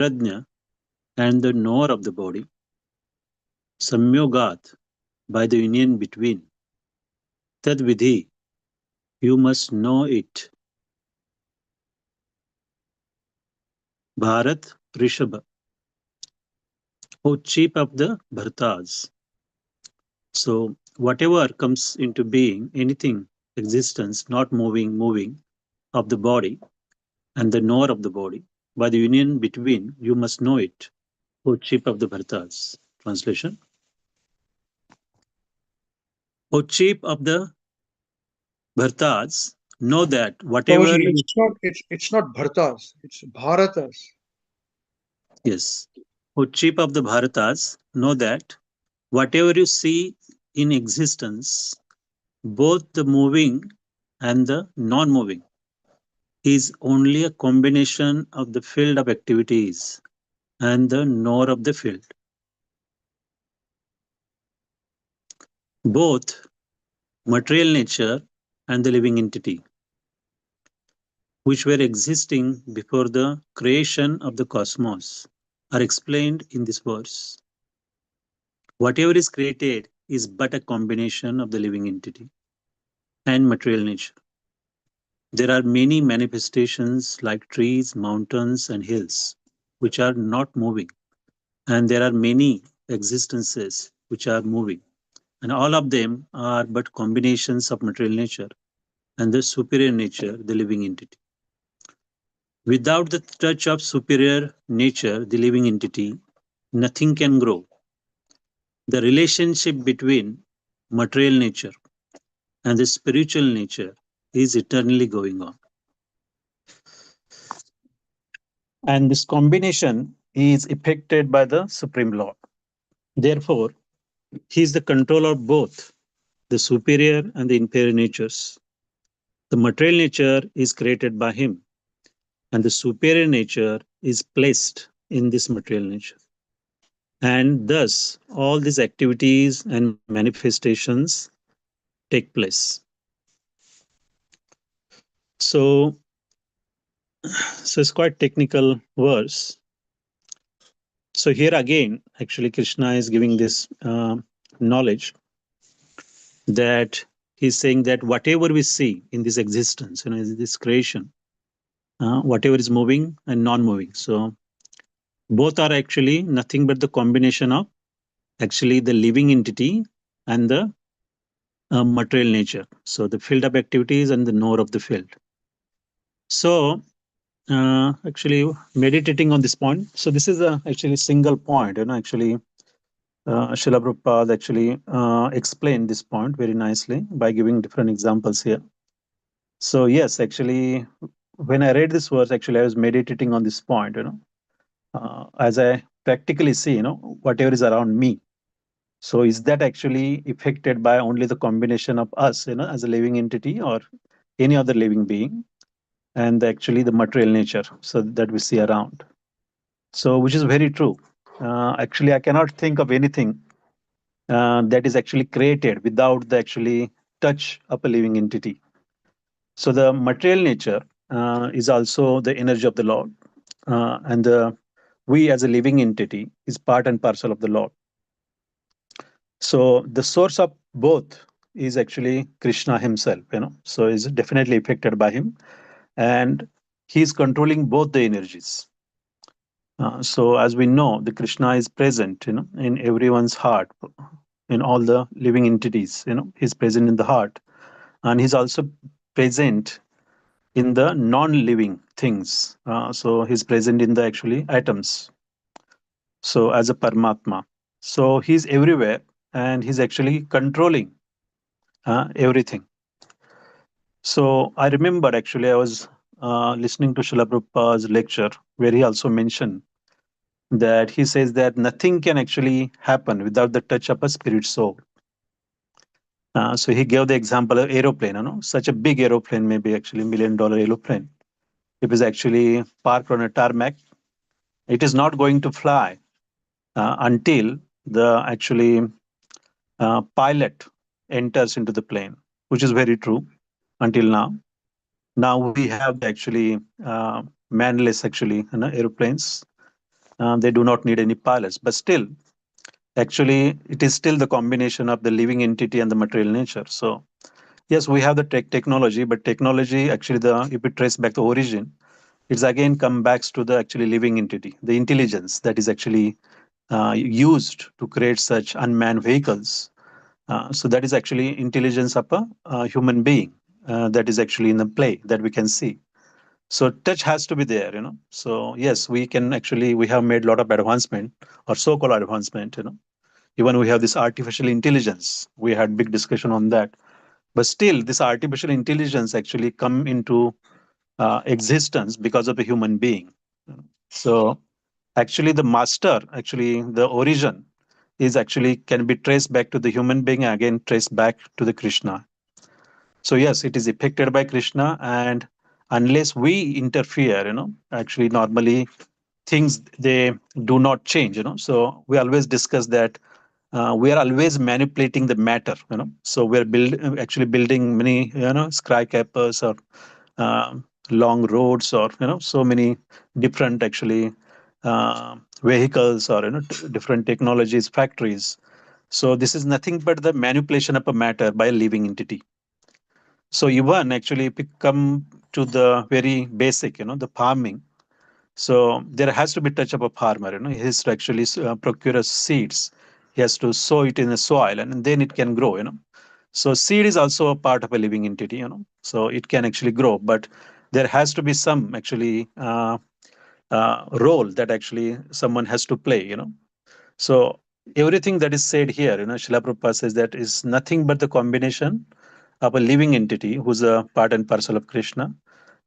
prajna and the knower of the body, samyogat by the union between, tad vidhi, you must know it. Bharat Rishabha, O chief of the Bhartas. So whatever comes into being, anything, existence, not moving of the body and the knower of the body, by the union between, you must know it, O chief of the Bhartas. Translation. O chief of the Bhartas, know that whatever, Prabhuji, it's not Bhartas, it's Bharatas. yes, O chief of the Bharatas, know that whatever you see in existence, both the moving and the non moving, is only a combination of the field of activities and the knower of the field. Both material nature and the living entity, which were existing before the creation of the cosmos, are explained in this verse. Whatever is created is but a combination of the living entity and material nature. There are many manifestations like trees, mountains, and hills, which are not moving, and there are many existences which are moving, and all of them are but combinations of material nature and the superior nature, the living entity. Without the touch of superior nature, the living entity, nothing can grow. The relationship between material nature and the spiritual nature is eternally going on. And this combination is effected by the Supreme Lord. Therefore, he is the controller of both the superior and the inferior natures. The material nature is created by him, and the superior nature is placed in this material nature. And thus, all these activities and manifestations take place. So, so it's quite technical verse. So here again, actually, Krishna is giving this knowledge that he's saying that whatever we see in this existence, this creation, whatever is moving and non-moving, so both are actually nothing but the combination of actually the living entity and the material nature. So the field of activities and the knower of the field. So actually meditating on this point. So this is a actually single point. Actually, Srila Prabhupada actually explained this point very nicely by giving different examples here. So yes, actually, when I read this verse, actually I was meditating on this point. As I practically see, whatever is around me. So is that actually affected by only the combination of us, as a living entity or any other living being, and actually the material nature, so that we see around. So which is very true. Actually, I cannot think of anything that is actually created without the actually touch of a living entity. So the material nature is also the energy of the Lord, and we as a living entity is part and parcel of the Lord. So the source of both is actually Krishna himself, so is definitely affected by him, and he is controlling both the energies. So as we know, the Krishna is present, in everyone's heart, in all the living entities, he's present in the heart, and he's also present in the non-living things. So he's present in the actually atoms. So as a Paramatma, so he's everywhere, and he's actually controlling everything. So I remember actually I was listening to Srila Prabhupada's lecture where he also mentioned that he says that nothing can actually happen without the touch of a spirit soul. So he gave the example of aeroplane, such a big aeroplane, maybe actually $1 million aeroplane. If it's actually parked on a tarmac, it is not going to fly until the actually pilot enters into the plane, which is very true until now. Now we have the actually manless actually airplanes, They do not need any pilots, but still, actually, it is still the combination of the living entity and the material nature. So yes, we have the technology, but technology actually, if we trace back the origin, it's again come back to the actually living entity, the intelligence that is actually used to create such unmanned vehicles. So that is actually intelligence of a human being that is actually in the play that we can see. So touch has to be there, So yes, we have made a lot of advancement or so-called advancement, Even we have this artificial intelligence. We had big discussion on that. But still, this artificial intelligence actually come into existence because of a human being. So actually the master, actually the origin is actually can be traced back to the human being, again traced back to the Krishna. So yes, it is affected by Krishna, and unless we interfere, actually normally things they do not change, So we always discuss that we are always manipulating the matter, So we are actually building many, skyscrapers or long roads or so many different actually vehicles or different technologies, factories. So this is nothing but the manipulation of a matter by a living entity. So even actually if we come to the very basic, the farming. So there has to be touch of a farmer, He has to actually procure seeds. He has to sow it in the soil and then it can grow, So seed is also a part of a living entity, So it can actually grow, but there has to be some actually role that actually someone has to play, So everything that is said here, Srila Prabhupada says that is nothing but the combination of a living entity who's a part and parcel of Krishna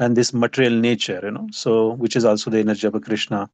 and this material nature, so which is also the energy of a Krishna.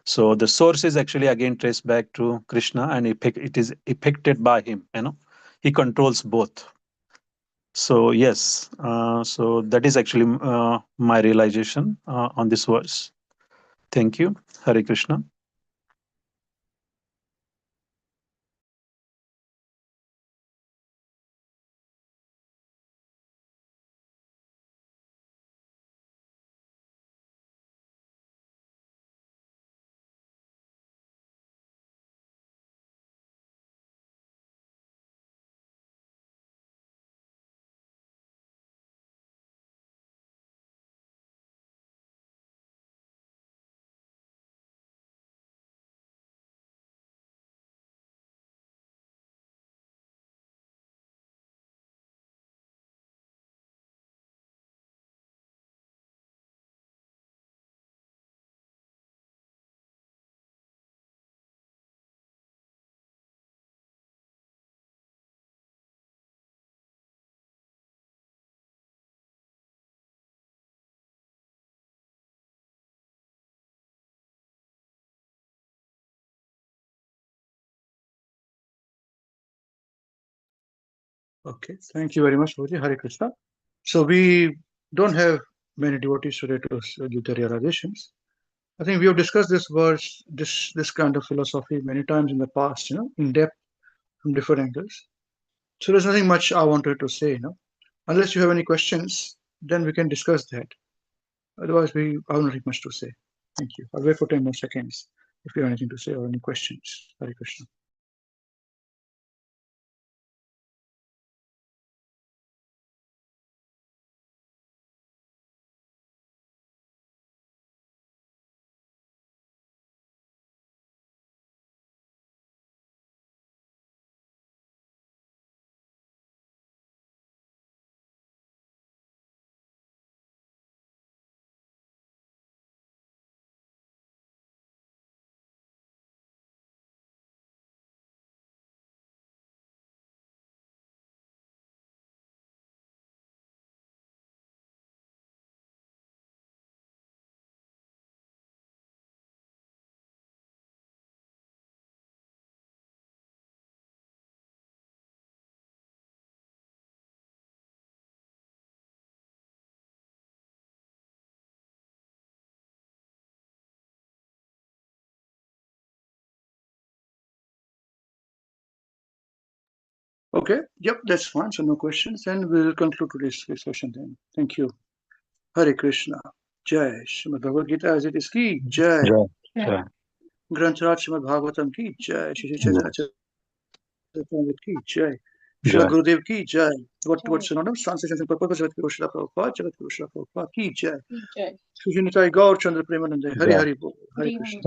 So the source is actually again traced back to Krishna and it is affected by him, He controls both. So yes, so that is actually my realization on this verse. Thank you. Hare Krishna. Okay, thank you very much, Guruji. Hare Krishna. So we don't have many devotees today to give their realizations. I think we have discussed this verse, this kind of philosophy many times in the past, in depth from different angles. So there's nothing much I wanted to say, Unless you have any questions, then we can discuss that. Otherwise, I have nothing much to say. Thank you. I'll wait for 10 more seconds if you have anything to say or any questions. Hare Krishna. Okay, yep, that's fine. So no questions. Then we'll conclude today's session then. Thank you. Hare Krishna. Jai. Srimad Bhagavad Gita as it is ki. Jai. Yeah. Granth Srimad Bhagavatam ki jai. Shri Chaitanya Charitamrita ki jai. Srila Gurudev ki jai. What's synonymous? Translation and purpose of Srila Prabhupada, Jagat Guru Srila Prabhupada ki jai. Shri Nitai Gaur Chandra Premanande. Hare Hare Bol. Hare Krishna.